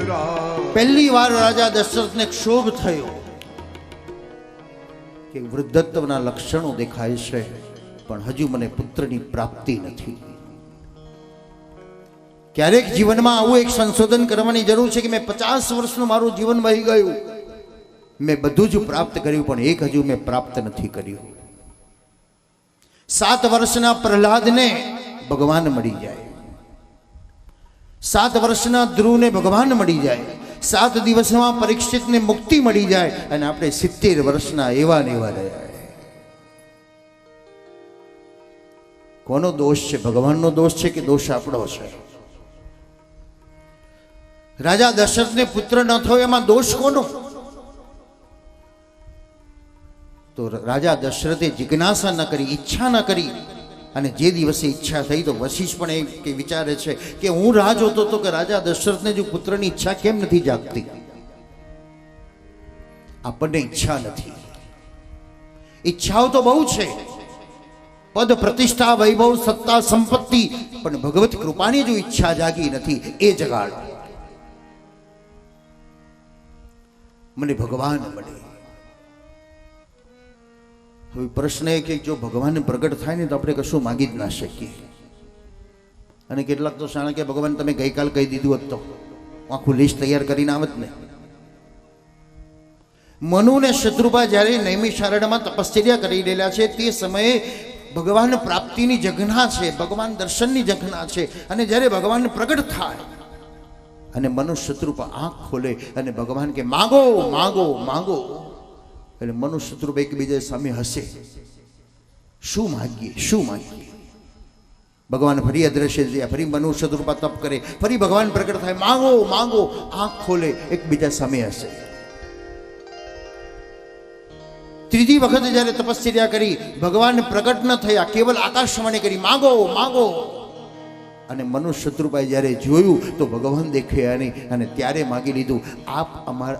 રામ. પહેલી વાર રાજા દશરથને ક્ષોભ થયો કે વૃદ્ધત્વના લક્ષણો દેખાય છે, પણ હજુ મને પુત્રની પ્રાપ્તિ નથી. ક્યારેક જીવનમાં આવું એક સંશોધન કરવાની જરૂર છે કે મેં 50 વર્ષનું મારું જીવન વહી ગયું, મેં બધું જ પ્રાપ્ત કર્યું, પણ એક હજુ મેં પ્રાપ્ત નથી કર્યું. 7 વર્ષના પ્રહલાદને ભગવાન મળી જાય, 7 વર્ષના ધ્રુવને ભગવાન મળી જાય, 7 દિવસમાં પરીક્ષિતને મુક્તિ મળી જાય અને આપણે 70 વર્ષના એવા ને એવા રહ્યા. કોનો દોષ છે? ભગવાનનો દોષ છે કે દોષ આપણો છે? રાજા દશરથને પુત્ર ન થયો એમાં દોષ કોનો? તો રાજા દશરથે જિજ્ઞાસા ન કરી, ઈચ્છા ન કરી, અને જે દિવસે ઈચ્છા થઈ તો વશિષ્ઠ પણ એ વિચારે છે કે હું રાહ જોતો હતો કે રાજા દશરથને જો પુત્રની ઈચ્છા કેમ નથી જાગતી. આપણને ઈચ્છા નથી. ઈચ્છાઓ તો બહુ છે, પદ પ્રતિષ્ઠા વૈભવ સત્તા સંપત્તિ, પણ ભગવત કૃપાની જો ઈચ્છા જાગી નથી એ જગાડ. મને ભગવાન મળે, હવે પ્રશ્ન એ કે જો ભગવાન પ્રગટ થાય ને તો આપણે કશું માગી જ ના શકીએ. અને કેટલાક તો શાણા કે ભગવાન તમે ગઈકાલ કહી દીધું હોત તો આખું લિસ્ટ તૈયાર કરીને આવત ને. મનુ ને શત્રુપા જ્યારે નૈમિષારણ્યમાં તપશ્ચર્યા કરી રહેલા છે તે સમયે ભગવાન પ્રાપ્તિની જઘના છે, ભગવાન દર્શનની જઘના છે. અને જ્યારે ભગવાન પ્રગટ થાય અને મનુ શત્રુપા આંખ ખોલે અને ભગવાન કે માગો માગો માગો, એટલે મનુ શત્રુપા એકબીજા સામે હસે. શું માગીએ શું માગીએ? ભગવાન ફરી અદ્રશ્ય થયા, ફરી મનુ શત્રુપા તપ કરે, ફરી ભગવાન પ્રગટ થાય, માગો માગો, આંખ ખોલે, એકબીજા સામે હસે. ત્રીજી વખત જ્યારે તપશ્ચર્યા કરી ભગવાન પ્રગટ ન થયા, કેવલ આકાશવાણી કરી માગો માગો. અને મનુ શત્રુપાએ જ્યારે જોયું તો ભગવાન દેખાયા નહીં અને ત્યારે માગી લીધું, આપ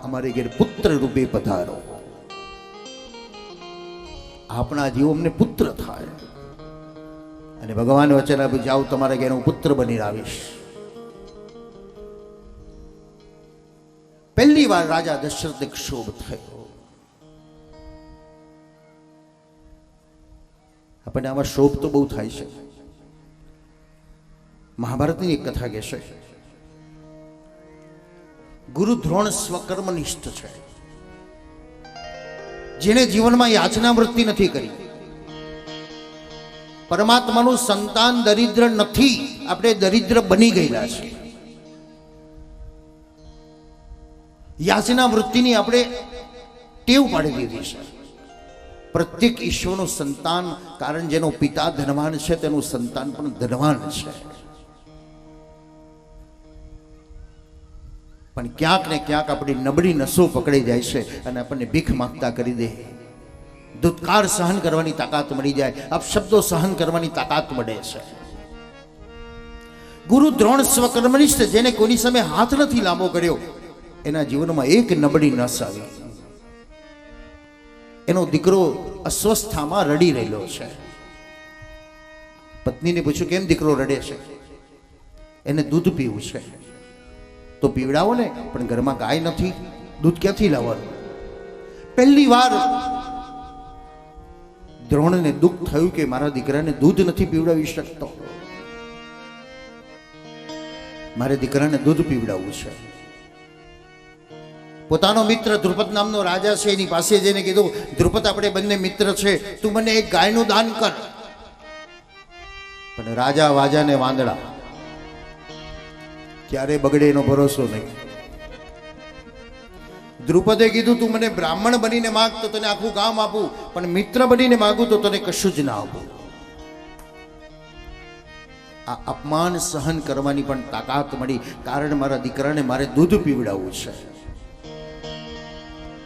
અમારે ઘેર પુત્ર રૂપે પધારો, આપણા જીવ અમને પુત્ર થાય. અને ભગવાન વચન આપ્યું, જાઓ તમારા ઘેર હું પુત્ર બની આવીશ. પહેલી વાર રાજા દશરથને ક્ષોભ થયો. આપણને આમાં શોભ તો બહુ થાય છે. મહાભારતની એક કથા કહેશે, ગુરુ દ્રોણ સ્વકર્મનિષ્ઠ છે, જેણે જીવનમાં યાચના વૃત્તિ નથી કરી. પરમાત્માનું સંતાન દરિદ્ર નથી, આપણે દરિદ્ર બની ગયેલા છે. યાચના વૃત્તિની આપણે ટેવ પાડી દીધી છે. પ્રત્યેક ઈશ્વરનું સંતાન, કારણ જેનો પિતા ધનવાન છે તેનું સંતાન પણ ધનવાન છે. પણ ક્યાંક ને ક્યાંક આપણી નબળી નસો પકડી જાય છે અને આપણને ભીખ માંગતા કરી દે. ધુત્કાર સહન કરવાની તાકાત મળી જાય, અપશબ્દો સહન કરવાની તાકાત મળે છે. ગુરુ દ્રોણ સ્વકર્મનિષ્ઠ, જેને કોઈની સામે હાથ નથી લાંબો કર્યો, એના જીવનમાં એક નબળી નસ આવી. એનો દીકરો અસ્વસ્થામાં રડી રહેલો છે. પત્નીને પૂછ્યું, કેમ દીકરો રડે છે? એને દૂધ પીવું છે. તો પીવડાવો ને, પણ ઘરમાં ગાય નથી, દૂધ ક્યાંથી લાવવાનું? પહેલી વાર દ્રોણને દુઃખ થયું કે મારા દીકરાને દૂધ નથી પીવડાવી શકતો, મારે દીકરાને દૂધ પીવડાવવું છે. પોતાનો મિત્ર દ્રુપદ નામનો રાજા છે, એની પાસે જઈને કીધું, દ્રુપદ આપણે બંને મિત્ર છે, તું મને એક ગાયનું દાન કર. પણ રાજા વાજા ને વાંદડા ક્યારે બગડે એનો ભરોસો નહીં. દ્રુપદે કીધું, તું મને બ્રાહ્મણ બનીને માગ તો તને આખું ગામ આપું, પણ મિત્ર બનીને માગું તો તને કશું જ ના આપું. આ અપમાન સહન કરવાની પણ તાકાત મળી, કારણ મારા દીકરાને મારે દૂધ પીવડાવવું છે.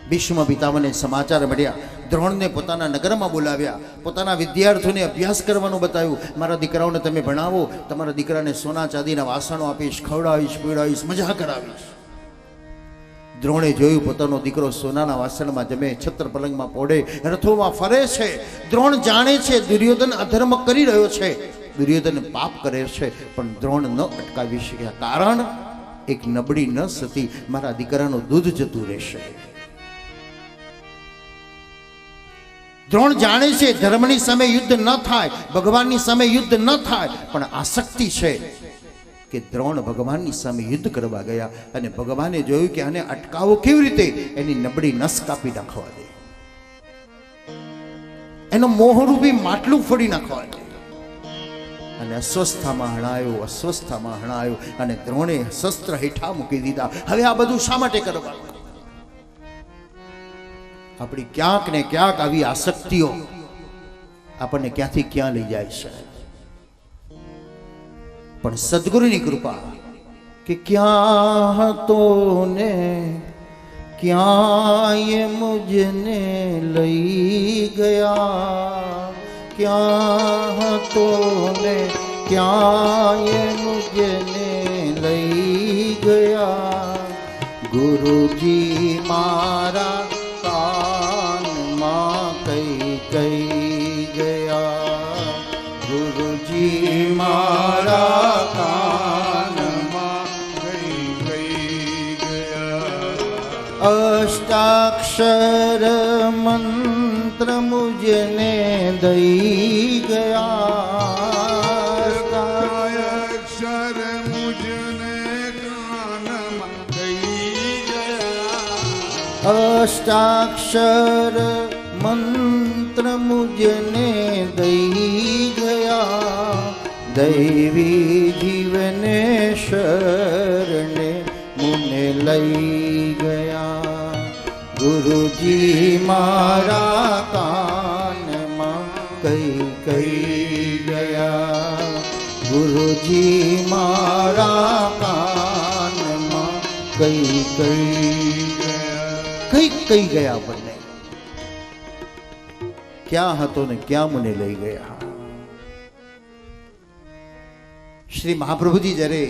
ભીષ્મ પિતામહને સમાચાર મળ્યા, દ્રોણને પોતાના નગરમાં બોલાવ્યા, પોતાના વિદ્યાર્થીઓને અભ્યાસ કરવાનું બતાવ્યું. મારા દીકરાઓને તમે ભણાવો, તમારા દીકરાને સોના ચાંદીના વાસણો આપીશ, ખવડાવીશ, પીવડાવીશ, મજા કરાવીશ. દ્રોણે જોયું પોતાનો દીકરો સોનાના વાસણમાં જમે, છત્ર પલંગમાં પોડે, રથોમાં ફરે છે. દ્રોણ જાણે છે દુર્યોધન અધર્મ કરી રહ્યો છે, દુર્યોધન પાપ કરે છે, પણ દ્રોણ ન અટકાવી શક્યા. કારણ એક નબળી નસ હતી, મારા દીકરાનું દૂધ જતું રહેશે. દ્રોણ જાણે છે ધર્મની સામે યુદ્ધ ન થાય, ભગવાનની સામે યુદ્ધ ન થાય, પણ આસક્તિ છે કે દ્રોણ ભગવાનની સામે યુદ્ધ કરવા ગયા અને ભગવાને જોયું કે આને અટકાવો કેવી રીતે? એની નબળી નસ કાપી નાખવા દે, એનો મોહરૂપી માટલું ફોડી નાખવા દે. અને અસ્વસ્થામાં હણાયો અને દ્રોણે શસ્ત્ર હેઠા મૂકી દીધા. હવે આ બધું શા માટે કરવાનું? આપણી ક્યાંક ને ક્યાંક આવી આસક્તિઓ આપણને ક્યાંથી ક્યાં લઈ જાય છે. પણ સદગુરુની કૃપા કે ક્યાં તો ને ક્યાંય મુજને લઈ ગયા, ક્યાં તો ને ક્યાંય મુજને લઈ ગયા. ગુરુજી મારા કાનમાં કઈ ગયા, ગુરુજી મારા કાનમાં કઈ ગયા. અષ્ટાક્ષર મંત્ર મુજને દઈ ગયા અક્ષર મુજને કાનમાં દઈ ગયા અષ્ટાક્ષર મંત્ર મુજને દઈ ગયા દૈવી જીવને શરણે મુને લઈ ગયા ગુરુજી મારા કાનમાં કઈ કઈ ગયા ગુરુજી મારા કાનમાં કઈ કઈ કઈ ગયા બંને ક્યાં હતો ને ક્યાં મને લઈ ગયા શ્રી મહાપ્રભુજી જ્યારે